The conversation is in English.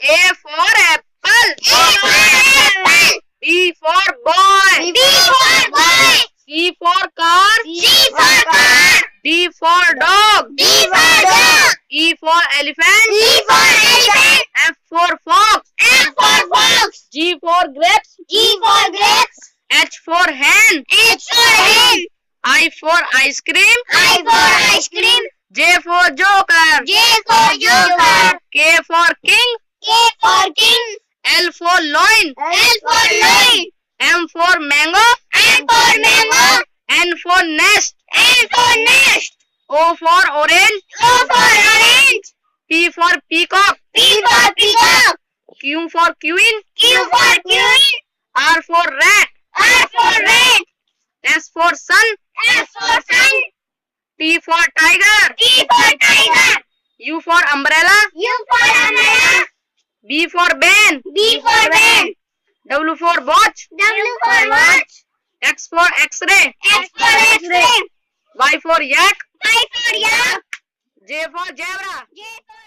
A for apple. A for apple. B for boy. B for boy. C for car. C for car. D for dog. D for dog. E for elephant. E for elephant. F for fox. F for fox. G for grapes. G for grapes. H for hen. H for hen. I for ice cream. I for ice cream. J for joker. J for joker. K for king. K for king. L for loin. L for loin. M for mango. M for mango. N for nest. N for nest. O for orange. O for orange. P for peacock. P for peacock. Q for queen. Q for queen. R for rat. R for rat. S for sun. S for sun. T for tiger. T for tiger. U for umbrella. U for umbrella. B for ben. B for ben. W for watch. W for watch. X for x-ray. X for x-ray. Y for yak. Y for yak. J for zebra. J for